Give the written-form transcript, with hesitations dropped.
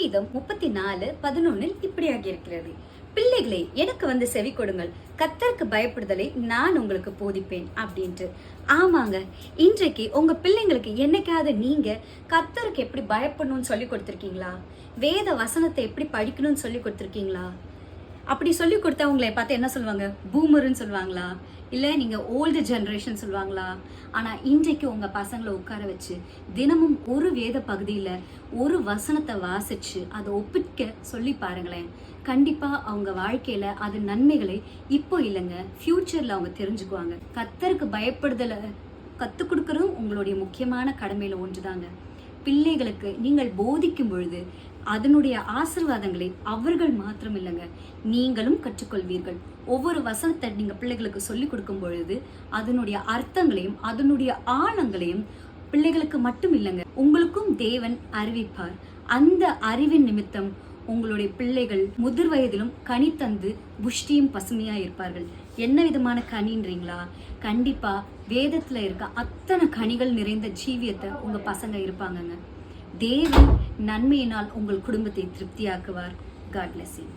சங்கீதம் 34:11 இப்படியாக இருக்கிறது. பிள்ளைகளே, எனக்கு செவி கொடுங்கள், கர்த்தருக்கு பயப்படுதலை நான் உங்களுக்கு போதிப்பேன் அப்படின்ட்டு. ஆமாங்க, இன்றைக்கு உங்க பிள்ளைங்களுக்கு என்னைக்காவது நீங்க கர்த்தருக்கு எப்படி பயப்படணும்னு சொல்லி கொடுத்திருக்கீங்களா? வேத வசனத்தை எப்படி படிக்கணும்னு சொல்லி கொடுத்திருக்கீங்களா? அப்படி சொல்லி கொடுத்தா உங்களை பார்த்து என்ன சொல்லுவாங்க? பூமர்ன்னு சொல்லுவாங்களா? இல்லை நீங்க ஓல்டு ஜெனரேஷன் சொல்லுவாங்களா? ஆனா இன்றைக்கு உங்க பசங்களை உட்கார வச்சு தினமும் ஒரு வேத பகுதியில ஒரு வசனத்தை வாசிச்சு அதை ஒப்பிக்க சொல்லி பாருங்களேன். கண்டிப்பா அவங்க வாழ்க்கையில அது நன்மைகளை இப்போ இல்லைங்க, ஃபியூச்சர்ல அவங்க தெரிஞ்சுக்குவாங்க. கர்த்தருக்கு பயப்படுதலை கத்துக் கொடுக்கறதும் உங்களுடைய முக்கியமான கடமையில ஒன்றுதாங்க. பிள்ளைகளுக்கு நீங்கள் போதிக்கும் பொழுது அதனுடைய ஆசீர்வாதங்களை அவர்கள் மாத்திரம் இல்லைங்க, நீங்களும் கற்றுக்கொள்வீர்கள். ஒவ்வொரு வசனத்தை நீங்க பிள்ளைகளுக்கு சொல்லி கொடுக்கும் பொழுது அதனுடைய அர்த்தங்களையும் அதனுடைய ஆழங்களையும் பிள்ளைகளுக்கு மட்டும் இல்லைங்க, உங்களுக்கும் தேவன் அறிவிப்பார். அந்த அறிவின் நிமித்தம் உங்களுடைய பிள்ளைகள் முதிர் வயதிலும் கனி தந்து புஷ்டியும் பசுமையா இருப்பார்கள். என்ன விதமான கனின்றீங்களா? கண்டிப்பா வேதத்துல இருக்க அத்தனை கனிகள் நிறைந்த ஜீவியத்தை உங்க பசங்க இருப்பாங்கங்க. தேவன் நன்மையினால் உங்கள் குடும்பத்தை திருப்தியாக்குவார். God bless you.